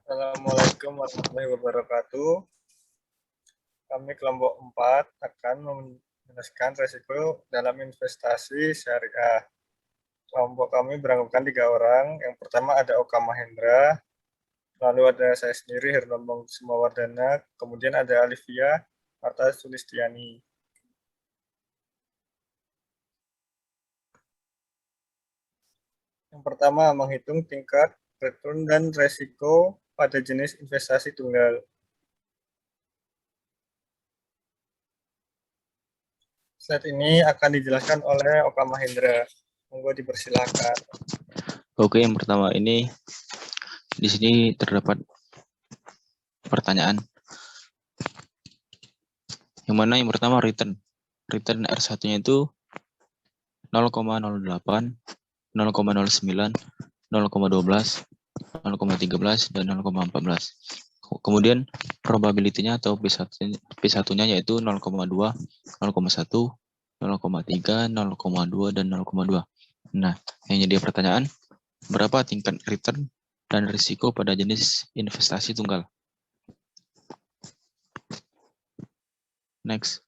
Assalamualaikum warahmatullahi wabarakatuh. Kami kelompok 4 akan menjelaskan resiko dalam investasi syariah. Kelompok kami beranggotakan 3 orang. Yang pertama ada Oka Mahendra, lalu ada saya sendiri Herlambang Sumawardana, kemudian ada Alivia Marta Sulistiani. Yang pertama, menghitung tingkat return dan resiko pada jenis investasi tunggal. Slide ini akan dijelaskan oleh Oka Mahendra. Monggo dipersilakan. Oke, yang pertama ini di sini terdapat pertanyaan. Yang mana yang pertama return. Return R1-nya itu 0,08, 0,09, 0,12, 0,13, dan 0,14. Kemudian probability-nya atau P1-nya yaitu 0,2, 0,1, 0,3, 0,2, dan 0,2. Nah, yang jadi pertanyaan, berapa tingkat return dan risiko pada jenis investasi tunggal? Next.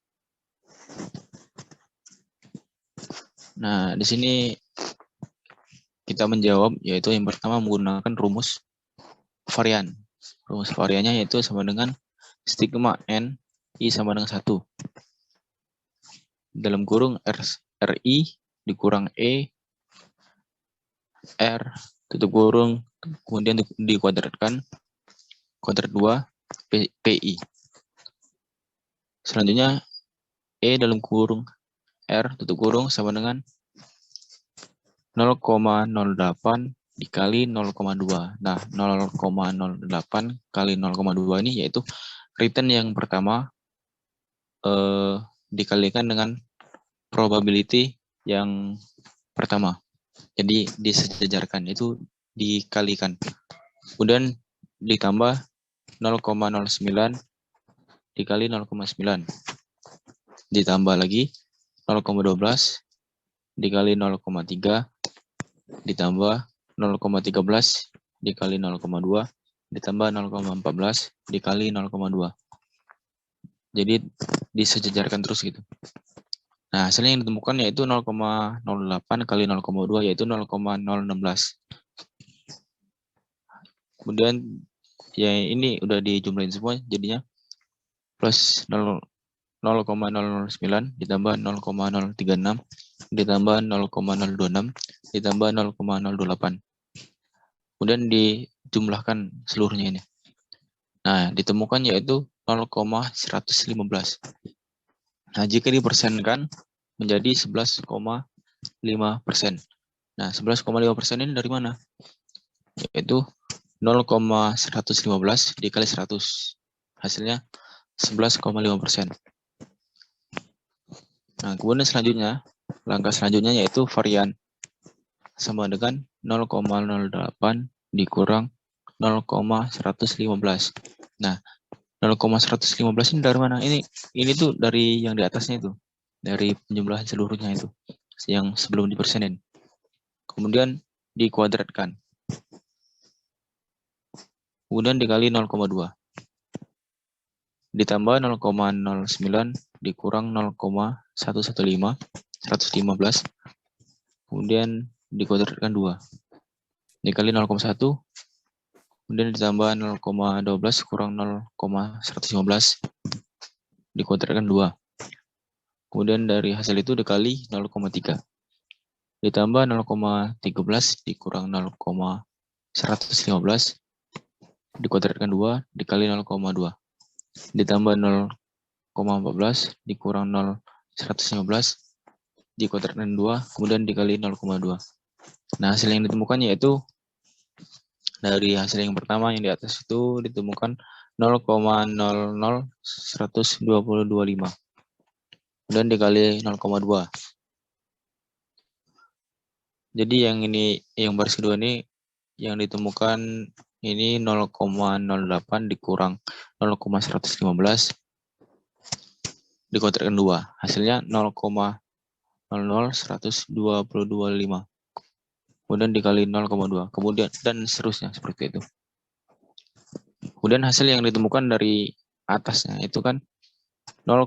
Nah, di sini kita menjawab, yaitu yang pertama menggunakan rumus varian. Rumus variannya yaitu sama dengan stigma N I sama dengan 1. Dalam kurung RI dikurang E, R, tutup kurung, kemudian dikuadratkan, kuadrat 2, PI. Selanjutnya, E dalam kurung R, tutup kurung, sama dengan 0,08 dikali 0,2. Nah, 0,08 kali 0,2 ini yaitu return yang pertama dikalikan dengan probability yang pertama. Jadi disejajarkan, itu dikalikan. Kemudian ditambah 0,09 dikali 0,9. Ditambah lagi 0,12 dikali 0,3 ditambah 0,13 dikali 0,2 ditambah 0,14 dikali 0,2. Jadi disejajarkan terus gitu. Nah, hasilnya yang ditemukan yaitu 0,08 kali 0,2 yaitu 0,016. Kemudian ya ini udah dijumlahin semua jadinya plus 0,009 ditambah 0,036 ditambah 0,026 ditambah 0,028. Kemudian dijumlahkan seluruhnya ini. Nah, ditemukan yaitu 0,115. Nah, jika dipersenkan menjadi 11,5%. Nah, 11,5% ini dari mana? Yaitu 0,115 dikali 100. Hasilnya 11,5%. Nah, kemudian selanjutnya, langkah selanjutnya yaitu varian. Sama dengan 0,08 dikurang 0,115. Nah, 0,115 ini dari mana? Ini tuh dari yang di atasnya itu. Dari penjumlahan seluruhnya itu. Yang sebelum dipersenin. Kemudian dikuadratkan. Kemudian dikali 0,2. Ditambah 0,09 dikurang 0,115. 115. Kemudian dikuadratkan 2. Dikali 0,1. Kemudian ditambah 0,12 kurang 0,115 dikuadratkan 2. Kemudian dari hasil itu dikali 0,3. Ditambah 0,13 dikurang 0,115 dikuadratkan 2 dikali 0,2. Ditambah 0,14 dikurang 0,115 dikuadratkan 2 kemudian dikali 0,2. Nah, hasil yang ditemukan yaitu dari hasil yang pertama yang di atas itu ditemukan 0,001225. Kemudian dikali 0,2. Jadi yang ini, yang baris kedua ini yang ditemukan ini 0,08 dikurang 0,115 dikuadratkan 2. Hasilnya 0,00125. Kemudian dikali 0,2. Kemudian dan seterusnya seperti itu. Kemudian hasil yang ditemukan dari atasnya itu kan 0,00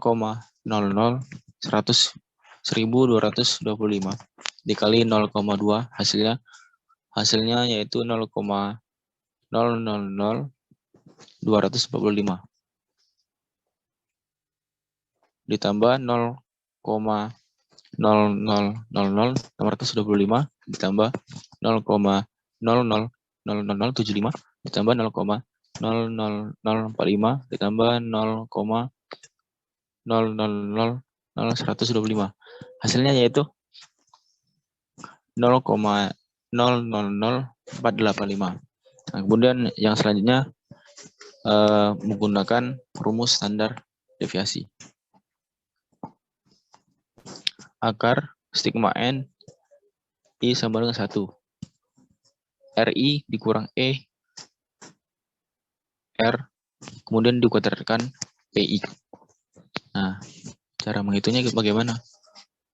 1225 dikali 0,2 hasilnya yaitu 0,000245 ditambah 0,0000625 ditambah 0,000075 ditambah 0,00045 ditambah 0,0000125. Hasilnya yaitu 0,000485. Nah, kemudian yang selanjutnya menggunakan rumus standar deviasi. Akar stigma N I sama dengan 1. RI dikurang E R kemudian dikuadratkan PI. Nah, cara menghitungnya bagaimana?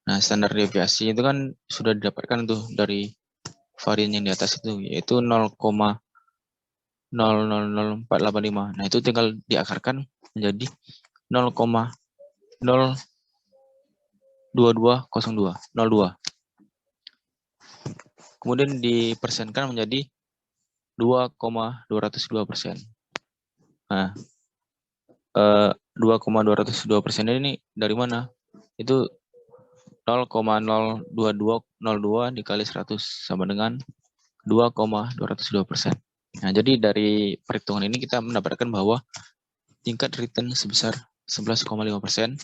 Nah, standar deviasi itu kan sudah didapatkan tuh dari varian yang di atas itu, yaitu 0,000485. Nah, itu tinggal diakarkan menjadi 0,02202. Kemudian dipersenkan menjadi 2,202%. Nah, 2,202% ini dari mana? Itu 0,02202 dikali 100 sama dengan 2,202%. Nah, jadi dari perhitungan ini kita mendapatkan bahwa tingkat return sebesar 11,5%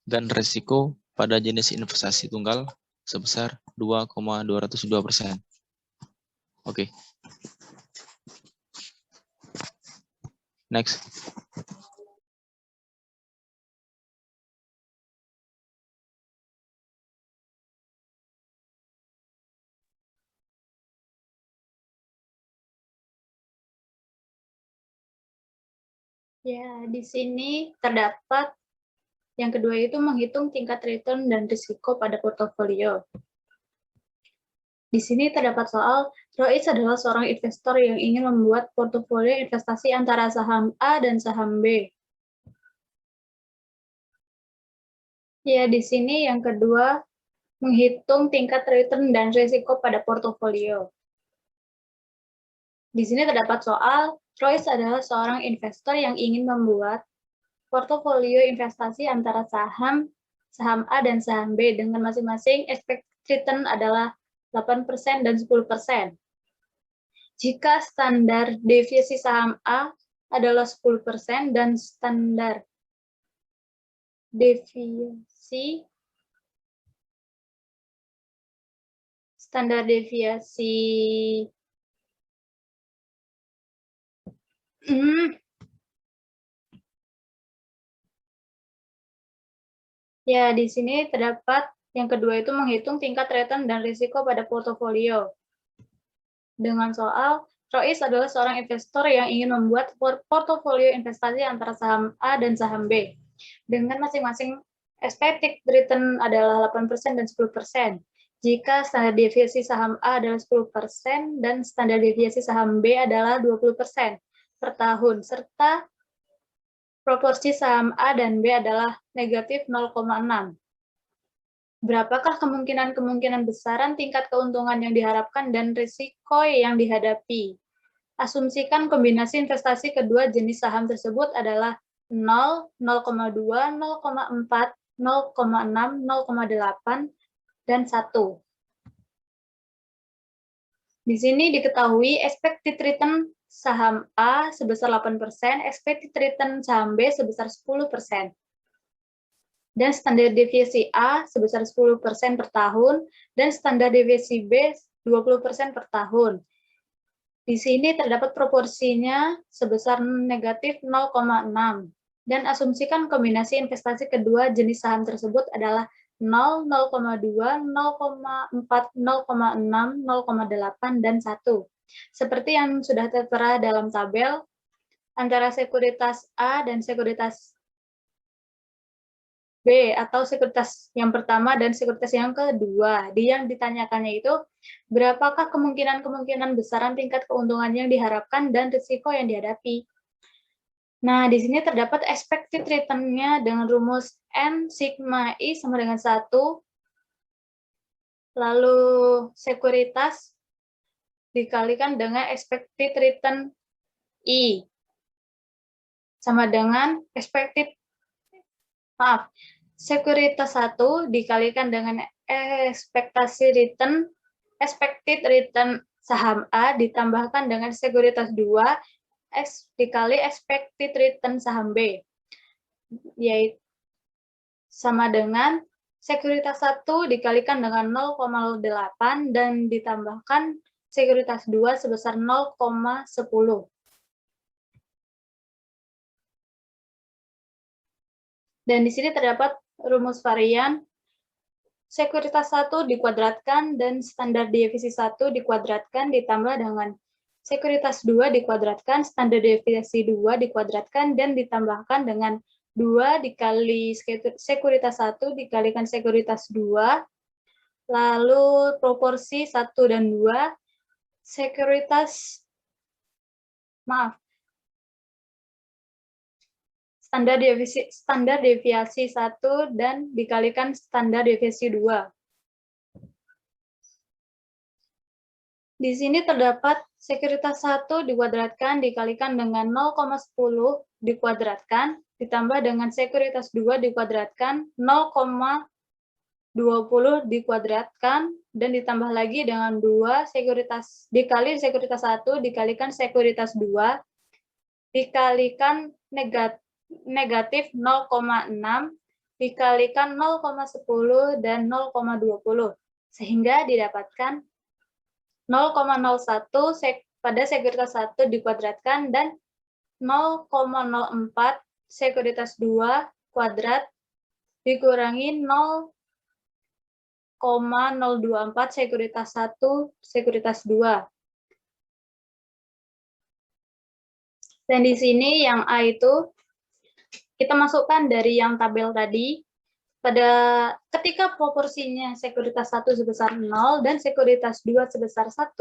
dan resiko pada jenis investasi tunggal sebesar 2,202%. Oke. Next. Ya, di sini terdapat yang kedua itu menghitung tingkat return dan risiko pada portofolio. Di sini terdapat soal, Rois adalah seorang investor yang ingin membuat portofolio investasi antara saham A dan saham B. Ya, di sini yang kedua menghitung tingkat return dan risiko pada portofolio. Di sini terdapat soal, Rois adalah seorang investor yang ingin membuat portofolio investasi antara saham A dan saham B dengan masing-masing expected return adalah 8% dan 10%. Jika standar deviasi saham A adalah 10% dan standar deviasi ya, di sini terdapat yang kedua itu menghitung tingkat return dan risiko pada portofolio. Dengan soal, Rois adalah seorang investor yang ingin membuat portofolio investasi antara saham A dan saham B. Dengan masing-masing expected return adalah 8% dan 10%. Jika standar deviasi saham A adalah 10% dan standar deviasi saham B adalah 20% per tahun, serta proporsi saham A dan B adalah negatif 0,6. Berapakah kemungkinan besaran tingkat keuntungan yang diharapkan dan risiko yang dihadapi? Asumsikan kombinasi investasi kedua jenis saham tersebut adalah 0, 0,2, 0,4, 0,6, 0,8, dan 1. Di sini diketahui expected return saham A sebesar 8%, expected return saham B sebesar 10%. Dan standar deviasi A sebesar 10% per tahun, dan standar deviasi B 20% per tahun. Di sini terdapat proporsinya sebesar negatif 0,6, dan asumsikan kombinasi investasi kedua jenis saham tersebut adalah 0, 0,2, 0,4, 0,6, 0,8, dan 1. Seperti yang sudah tertera dalam tabel, antara sekuritas A dan sekuritas B atau sekuritas yang pertama dan sekuritas yang kedua. Yang ditanyakannya itu, berapakah kemungkinan besaran tingkat keuntungan yang diharapkan dan risiko yang dihadapi? Nah, di sini terdapat expected return-nya dengan rumus N sigma I sama dengan 1. Lalu sekuritas dikalikan dengan expected return I. Sama dengan sekuritas 1 dikalikan dengan expected return saham A ditambahkan dengan sekuritas 2 dikali expected return saham B, yaitu sama dengan sekuritas 1 dikalikan dengan 0,08 dan ditambahkan sekuritas 2 sebesar 0,10. Dan di sini terdapat rumus varian sekuritas 1 dikuadratkan dan standar deviasi 1 dikuadratkan ditambah dengan sekuritas 2 dikuadratkan, standar deviasi 2 dikuadratkan, dan ditambahkan dengan 2 dikali sekuritas 1 dikalikan sekuritas 2, lalu proporsi 1 dan 2, standar deviasi 1 dan dikalikan standar deviasi 2. Di sini terdapat sekuritas 1 dikuadratkan dikalikan dengan 0,10 dikuadratkan ditambah dengan sekuritas 2 dikuadratkan 0,20 dikuadratkan dan ditambah lagi dengan 2 sekuritas dikali sekuritas 1 dikalikan sekuritas 2 dikalikan negatif 0,6 dikalikan 0,10 dan 0,20 sehingga didapatkan 0,01 pada sekuritas 1 dikuadratkan dan 0,04 sekuritas 2 kuadrat dikurangi 0,024 sekuritas 1 sekuritas 2. Dan di sini yang A itu kita masukkan dari yang tabel tadi. Ketika proporsinya sekuritas 1 sebesar 0 dan sekuritas 2 sebesar 1,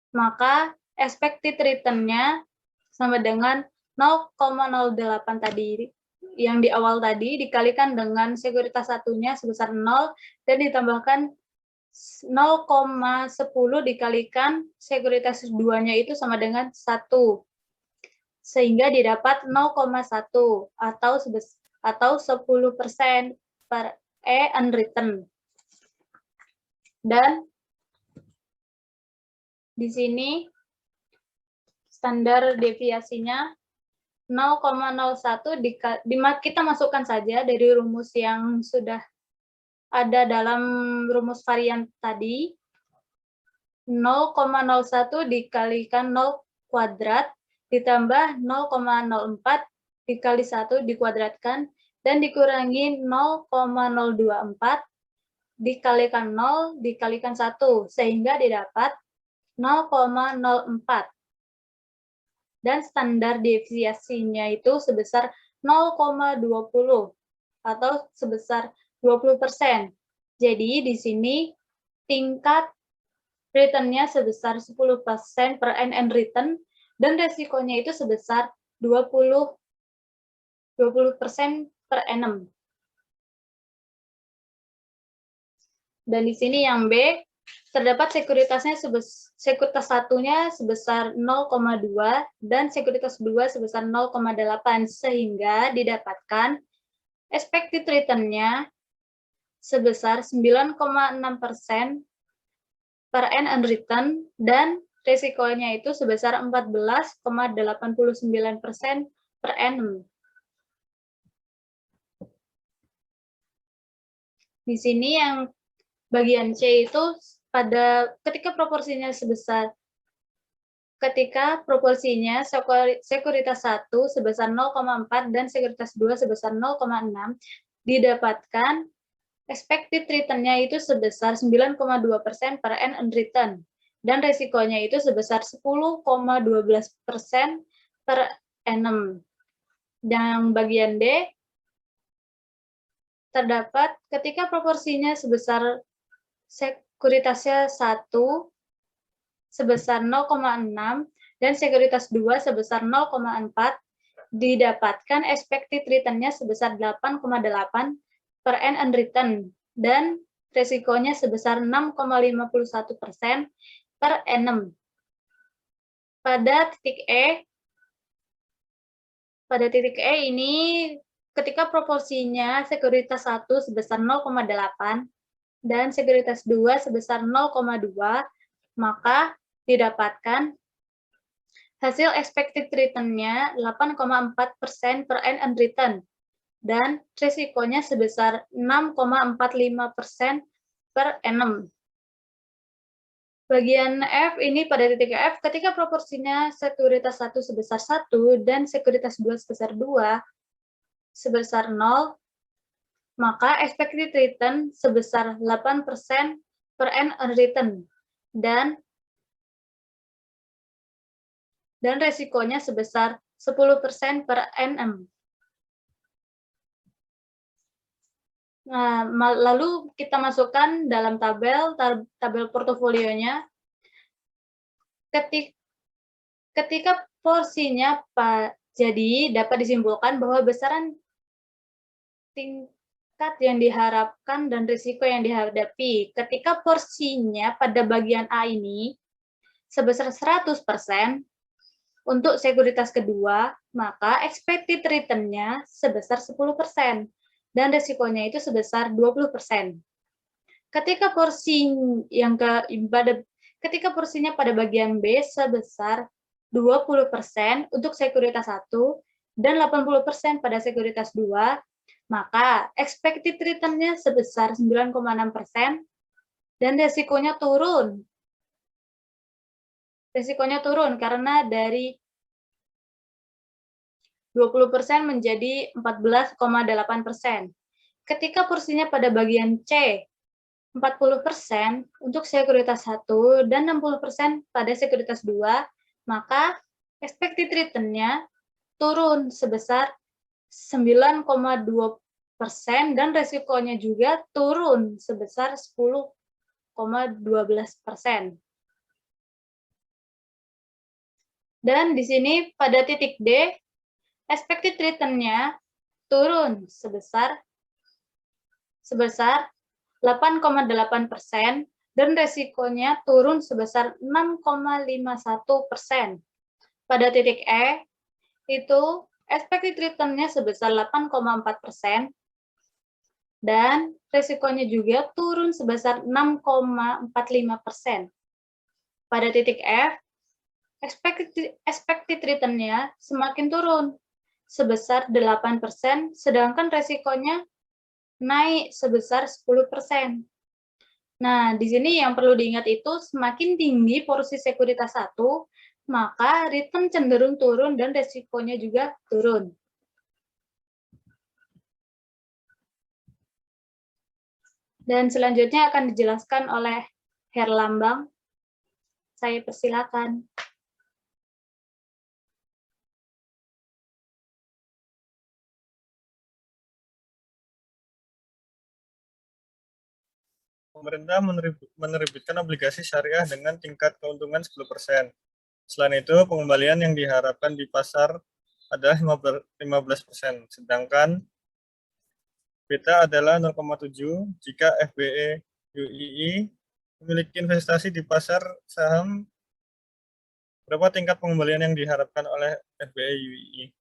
maka expected return-nya sama dengan 0,08 tadi, yang di awal tadi dikalikan dengan sekuritas 1-nya sebesar 0 dan ditambahkan 0,10 dikalikan sekuritas 2-nya itu sama dengan 1. Sehingga didapat 0,1 atau 10% per unwritten. Dan di sini standar deviasinya 0,01 kita masukkan saja dari rumus yang sudah ada dalam rumus varian tadi. 0,01 dikalikan 0 kuadrat ditambah 0,04 dikali 1 dikuadratkan dan dikurangi 0,024 dikalikan 0 dikalikan 1 sehingga didapat 0,04 dan standar deviasinya itu sebesar 0,20 atau sebesar 20%. Jadi di sini tingkat return-nya sebesar 10% per annum return dan resikonya itu sebesar 20% per annum. Dan di sini yang B, terdapat sekuritasnya sekuritas 1-nya sebesar 0,2 dan sekuritas 2 sebesar 0,8 sehingga didapatkan expected return-nya sebesar 9,6% per annum return dan resikonya itu sebesar 14,89% per annum. Di sini yang bagian C itu ketika proporsinya sekuritas 1 sebesar 0,4 dan sekuritas 2 sebesar 0,6 didapatkan expected return-nya itu sebesar 9,2% per annum return dan resikonya itu sebesar 10,12% per annum. Dan bagian D terdapat ketika proporsinya sekuritasnya 1 sebesar 0,6 dan sekuritas 2 sebesar 0,4 didapatkan expected return-nya sebesar 8,8 per N unwritten dan resikonya sebesar 6,51% per annum. Pada titik E ini ketika proporsinya sekuritas 1 sebesar 0,8 dan sekuritas 2 sebesar 0,2, maka didapatkan hasil expected return-nya 8,4% per N unwritten dan risikonya sebesar 6,45% per annum. Bagian F ini pada titik F, ketika proporsinya sekuritas 1 sebesar 1 dan sekuritas 2 sebesar 2 sebesar 0, maka expected return sebesar 8% per N unwritten dan resikonya sebesar 10% per annum. Nah, lalu kita masukkan dalam tabel portofolionya. Ketika porsinya jadi dapat disimpulkan bahwa besaran tingkat yang diharapkan dan risiko yang dihadapi ketika porsinya pada bagian A ini sebesar 100% untuk sekuritas kedua, maka expected return-nya sebesar 10%. Dan resikonya itu sebesar 20%. Ketika porsinya pada bagian B sebesar 20% untuk sekuritas 1 dan 80% pada sekuritas 2, maka expected return-nya sebesar 9,6% dan resikonya turun. Resikonya turun karena dari 20% menjadi 14,8%. Ketika porsinya pada bagian C, 40% untuk sekuritas 1 dan 60% pada sekuritas 2, maka expected return-nya turun sebesar 9,2% dan resikonya juga turun sebesar 10,12%. Dan di sini pada titik D, expected return-nya turun sebesar 8,8% dan resikonya turun sebesar 6,51%. Pada titik E, itu expected return-nya sebesar 8,4% dan resikonya juga turun sebesar 6,45%. Pada titik F, expected return-nya semakin turun sebesar 8%, sedangkan resikonya naik sebesar 10%. Nah, di sini yang perlu diingat itu semakin tinggi porsi sekuritas 1, maka return cenderung turun dan resikonya juga turun. Dan selanjutnya akan dijelaskan oleh Herlambang. Saya persilakan. Pemerintah menerbitkan obligasi syariah dengan tingkat keuntungan 10%. Selain itu, pengembalian yang diharapkan di pasar adalah 15%, sedangkan beta adalah 0,7 jika FBE UII memiliki investasi di pasar saham. Berapa tingkat pengembalian yang diharapkan oleh FBE UII?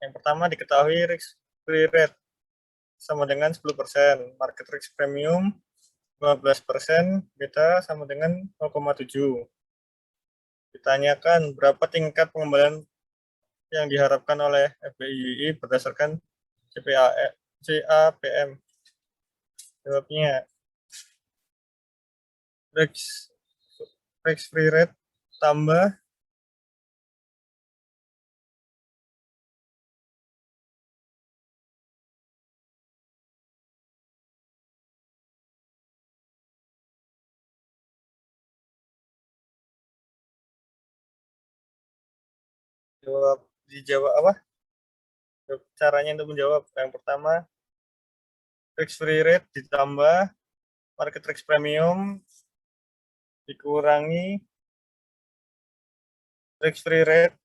Yang pertama diketahui risk free rate sama dengan 10%, market risk premium 15%, beta sama dengan 0,7. Ditanyakan berapa tingkat pengembalian yang diharapkan oleh FBI berdasarkan CAPM. Jawabnya risk free rate tambah dijawab apa? Caranya untuk menjawab. Yang pertama, risk free rate ditambah market risk premium dikurangi risk-free rate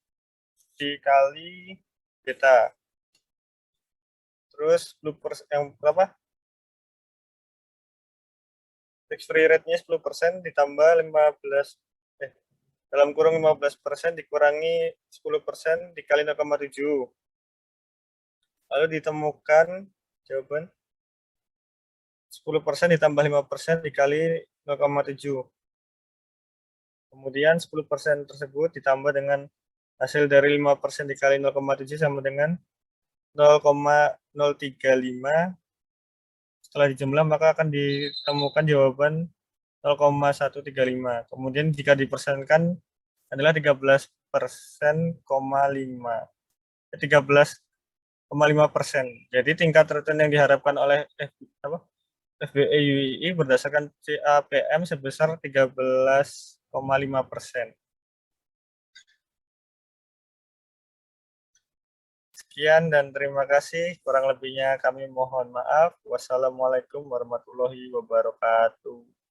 dikali beta. Terus 10% yang berapa? Risk-free rate-nya 10% ditambah 15, dalam kurung 15% dikurangi 10% dikali 0,7. Lalu ditemukan jawaban 10% ditambah 5% dikali 0,7. Kemudian 10% tersebut ditambah dengan hasil dari 5% dikali 0,7 sama dengan 0,035. Setelah dijumlah maka akan ditemukan jawaban 0,135. Kemudian jika dipersenkan adalah 13%,5. 13,5%. Jadi tingkat return yang diharapkan oleh FBE UII berdasarkan CAPM sebesar 13,5%. Sekian dan terima kasih. Kurang lebihnya kami mohon maaf. Wassalamualaikum warahmatullahi wabarakatuh.